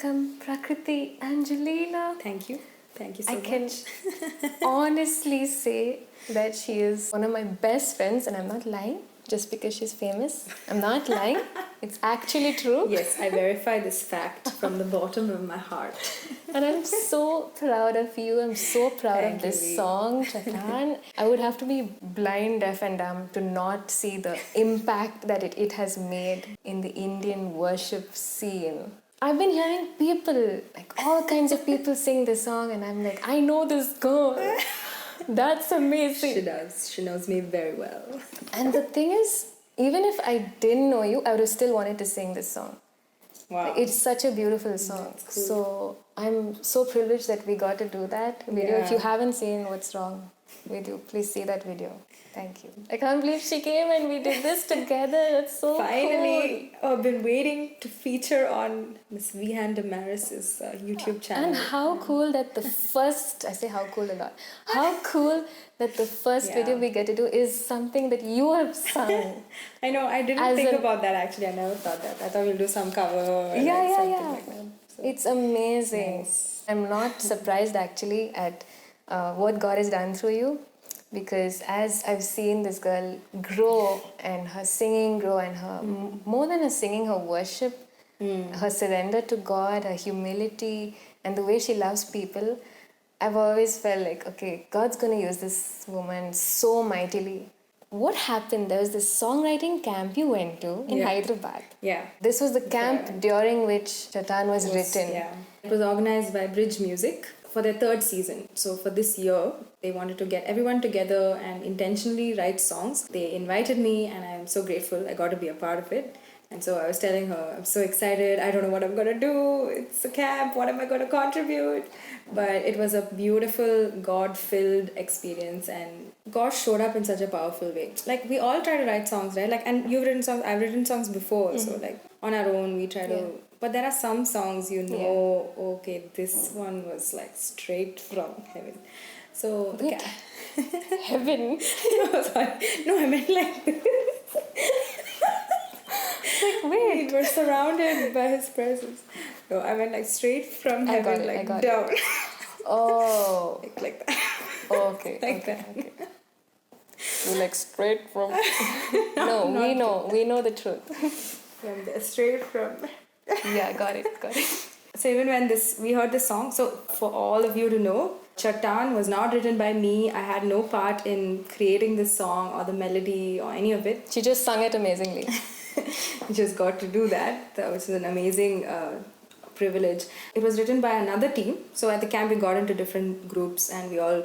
welcome Prakruthi Angelina. Thank you. Thank you so I much. can honestly say that she is one of my best friends, and I'm not lying just because she's famous. I'm not lying. It's actually true. Yes, I verify this fact from the bottom of my heart. And I'm so proud of you. I'm so proud Thank of you, this Vee. song, Chattan. I would have to be blind, deaf, and dumb to not see the impact that it has made in the Indian worship scene. I've been hearing people, like all kinds of people sing this song, and I'm like, I know this girl. That's amazing. She does. She knows me very well. And the thing is, even if I didn't know you, I would have still wanted to sing this song. Wow. It's such a beautiful song. That's cool. So I'm so privileged that we got to do that video. If Yeah. you haven't seen What's Wrong with You, please see that video. Thank you. I can't believe she came and we did this together. That's so Finally, I've been waiting to feature on Miss Vihan Damaris' YouTube cool. channel. And how cool that the first, I say how cool a lot, how cool that the first Yeah. video we get to do is something that you have sung. I know, I didn't As think an- about that actually. I never thought that. I thought we'll do some cover or something like that. So, It's amazing. Nice. I'm not surprised actually at what God has done through you, because as I've seen this girl grow and her singing grow and her more than her singing, her worship, her surrender to God, her humility, and the way she loves people, I've always felt like, okay, God's going to use this woman so mightily. What happened? There was this songwriting camp you went to in Yeah. Hyderabad. yeah. This was the where I camp went. during which Chattan was written. Yeah. It was organized by Bridge Music for their third season. So for this year, they wanted to get everyone together and intentionally write songs. They invited me and I'm so grateful I got to be a part of it. And so I was telling her, I'm so excited, I don't know what I'm going to do. It's a camp, what am I going to contribute? But it was a beautiful, God-filled experience, and God showed up in such a powerful way. Like, we all try to write songs, right? Like, and you've written songs, I've written songs before, so like on our own we try to. But there are some songs okay, this one was like straight from heaven. So the Heaven. no, sorry. No, I meant like this. Like, wait. We're surrounded by His presence. No, I meant like straight from I got heaven, it, I like got it. down, Oh. like that. Okay. Like okay, that. okay. You like straight from. No, we know the truth. From there, straight from. Yeah, got it. So even when we heard this song, so for all of you to know, Chattan was not written by me. I had no part in creating this song or the melody or any of it. She just sung it amazingly. Just got to do that, which is an amazing privilege. It was written by another team. So at the camp we got into different groups and we all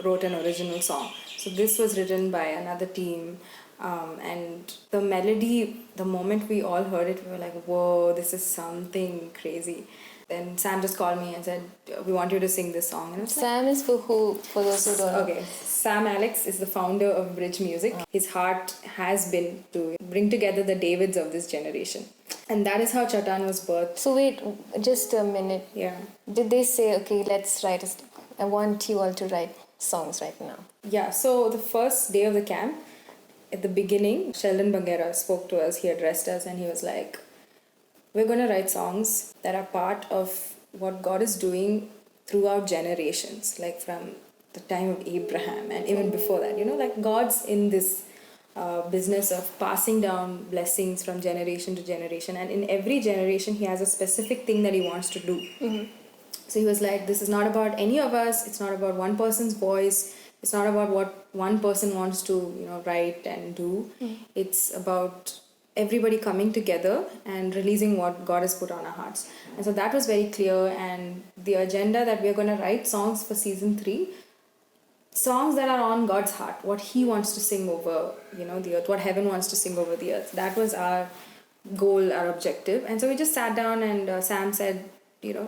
wrote an original song. So this was written by another team, and the melody, the moment we all heard it, we were like, whoa, this is something crazy. Then Sam just called me and said, we want you to sing this song. And I was like, Sam is for who? For those who don't know. okay, Sam Alex is the founder of Bridge Music. His heart has been to bring together the Davids of this generation. And that is how Chattan was birthed. So wait, just a minute. Yeah. Did they say, okay, let's write I want you all to write songs right now? Yeah, so the first day of the camp, at the beginning, Sheldon Bangera spoke to us, he addressed us, and he was like, we're going to write songs that are part of what God is doing throughout generations, like from the time of Abraham and even before that. You know, like God's in this business of passing down blessings from generation to generation, and in every generation he has a specific thing that he wants to do. So he was like, this is not about any of us, it's not about one person's voice, it's not about what one person wants to, write and do. It's about everybody coming together and releasing what God has put on our hearts. And so that was very clear, and the agenda that we're going to write songs for season 3, songs that are on God's heart, what He wants to sing over, the earth, what heaven wants to sing over the earth. That was our goal, our objective. And so we just sat down and Sam said,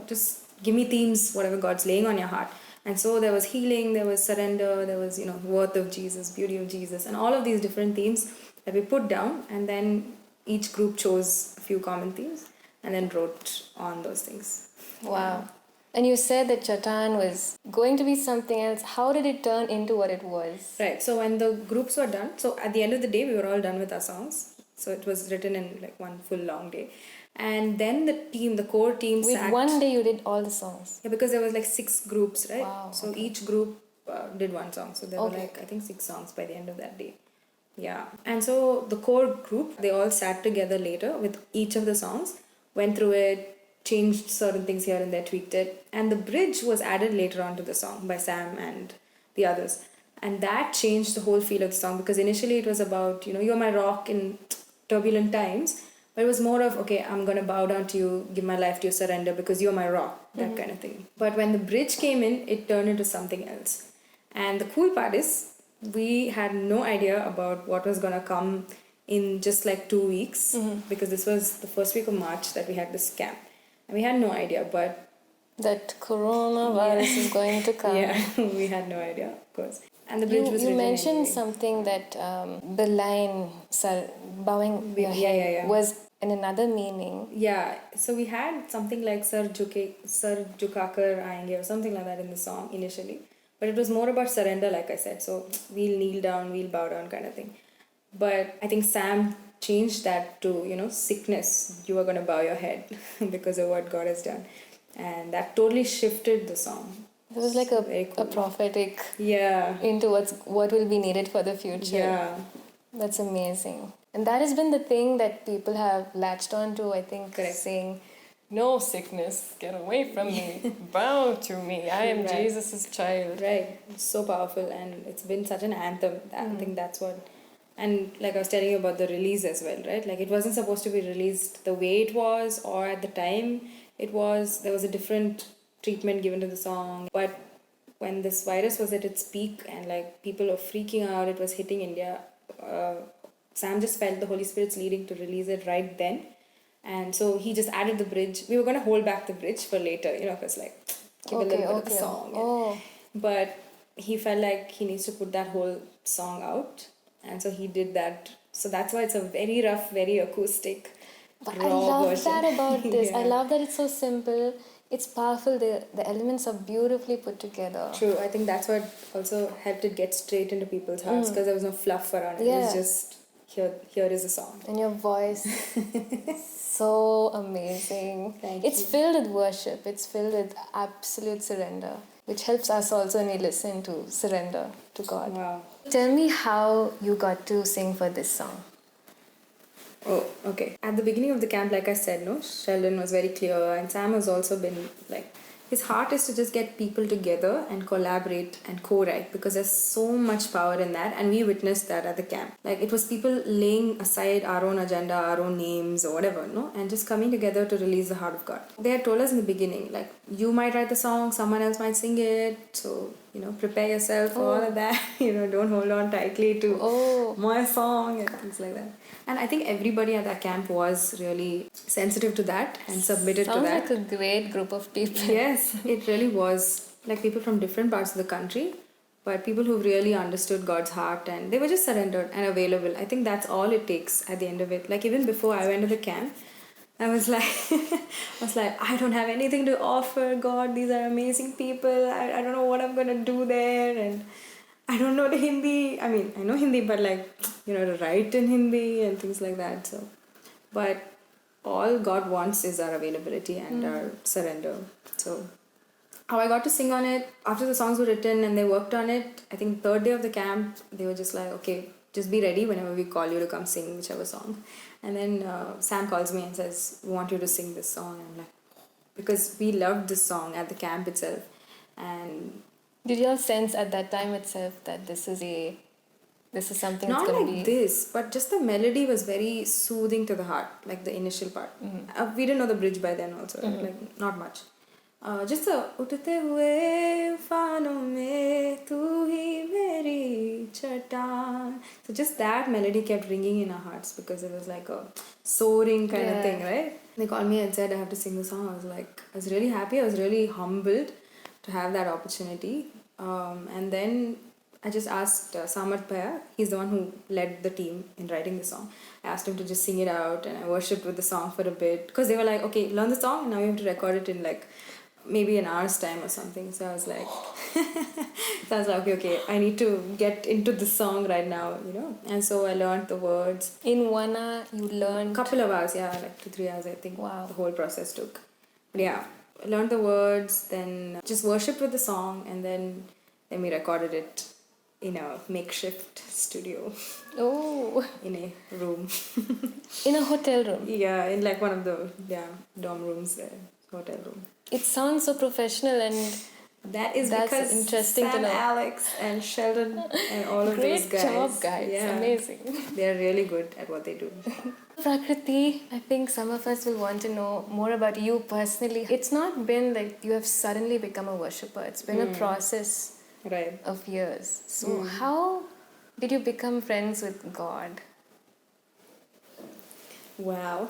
just give me themes, whatever God's laying on your heart. And so there was healing, there was surrender, there was, worth of Jesus, beauty of Jesus, and all of these different themes that we put down. And then each group chose a few common themes and then wrote on those things. Wow. And you said that Chattan was going to be something else. How did it turn into what it was? Right. So when the groups were done, so at the end of the day, we were all done with our songs. So it was written in like one full long day. And then the core team With sat. one day you did all the songs. Yeah, because there was like 6 groups, right? Wow, So okay. each group did one song. So there were Okay. like, I think 6 songs by the end of that day. Yeah. And so the core group, they all sat together later with each of the songs, went through it, changed certain things here and there, tweaked it. And the bridge was added later on to the song by Sam and the others. And that changed the whole feel of the song, because initially it was about, you're my rock in turbulent times. But it was more of, okay, I'm going to bow down to you, give my life to you, surrender because you're my rock, that kind of thing. But when the bridge came in, it turned into something else. And the cool part is, we had no idea about what was going to come in just like 2 weeks, because this was the first week of March that we had this camp. And we had no idea, but That coronavirus is going to come. yeah, we had no idea, of course. And the bridge was You written mentioned anyway. something that the line bowing your head was in another meaning. Yeah, so we had something like Sar Jukakar Aayenge or something like that in the song initially. But it was more about surrender, like I said. So we'll kneel down, we'll bow down kind of thing. But I think Sam changed that to, sickness. You are going to bow your head because of what God has done. And that totally shifted the song. It was like Very a cool. prophetic Yeah. into what will be needed for the future. Yeah. That's amazing. And that has been the thing that people have latched on to, I think, Correct. saying, no sickness, get away from me, bow to me, I am Right. Jesus' child. Right. It's so powerful, and it's been such an anthem. I think that's what. And like I was telling you about the release as well, right? Like it wasn't supposed to be released the way it was, or at the time it was. There was a different treatment given to the song. But when this virus was at its peak and like people were freaking out, it was hitting India. Sam just felt the Holy Spirit's leading to release it right then. And so he just added the bridge. We were going to hold back the bridge for later, because like give a little bit of the song. Oh. But he felt like he needs to put that whole song out. And so he did that. So that's why it's a very rough, very acoustic, But raw I love version. that about this. I Yeah. love that it's so simple. It's powerful. The elements are beautifully put together. True. I think that's what also helped it get straight into people's hearts, because there was no fluff around it. It was Yeah. just, here is a song. And your voice, so amazing. Thank It's you. filled with worship. It's filled with absolute surrender, which helps us also when we listen to surrender to God. Wow. Tell me how you got to sing for this song. Oh, okay. At the beginning of the camp, like I said, no, Sheldon was very clear, and Sam has also been like, his heart is to just get people together and collaborate and co-write, because there's so much power in that, and we witnessed that at the camp. Like it was people laying aside our own agenda, our own names or whatever, no, and just coming together to release the heart of God. They had told us in the beginning, like, you might write the song, someone else might sing it, so prepare yourself for all of that. Don't hold on tightly to my song and things like that. And I think everybody at that camp was really sensitive to that and submitted to that. Sounds like a great group of people. Yes, it really was. Like people from different parts of the country, but people who really understood God's heart, and they were just surrendered and available. I think that's all it takes at the end of it. Like even before I went to the camp, I was like, I don't have anything to offer, God. These are amazing people. I don't know what I'm going to do there. And I don't know the Hindi. I mean, I know Hindi, but like, to write in Hindi and things like that. So, but all God wants is our availability and our surrender. So, how I got to sing on it, after the songs were written and they worked on it, I think third day of the camp, they were just like, okay, just be ready whenever we call you to come sing whichever song. And then Sam calls me and says, we want you to sing this song. And I'm like, because we loved this song at the camp itself. And did you all sense at that time itself that this is something that's not going to like be... this, but just the melody was very soothing to the heart, like the initial part. We didn't know the bridge by then also, like not much. Just the उठते हुए फानों में तू ही मेरी चट्टान. So just that melody kept ringing in our hearts because it was like a soaring kind of thing, right? They called me and said I have to sing the song. I was really happy. I was really humbled to have that opportunity. And then I just asked Samarth Bhaiya, he's the one who led the team in writing the song. I asked him to just sing it out, and I worshipped with the song for a bit because they were like, okay, learn the song and now you have to record it in like maybe an hour's time or something. So I was like, okay, I need to get into the song right now, And so I learned the words. In 1 hour, you learned. Couple of hours, yeah, like 2-3 hours, I think. Wow. The whole process took. But yeah, I learned the words, then just worshipped with the song, and then we recorded it in a makeshift studio. Oh. In a room. In a hotel room. Yeah, in like one of the dorm rooms there, hotel room. It sounds so professional, and that's because interesting Sam, to know. Alex, and Sheldon and all of those guys. Great job, guys. Yeah. Amazing. They're really good at what they do. Prakruthi, I think some of us will want to know more about you personally. It's not been like you have suddenly become a worshipper. It's been a process of years. So how did you become friends with God? Wow.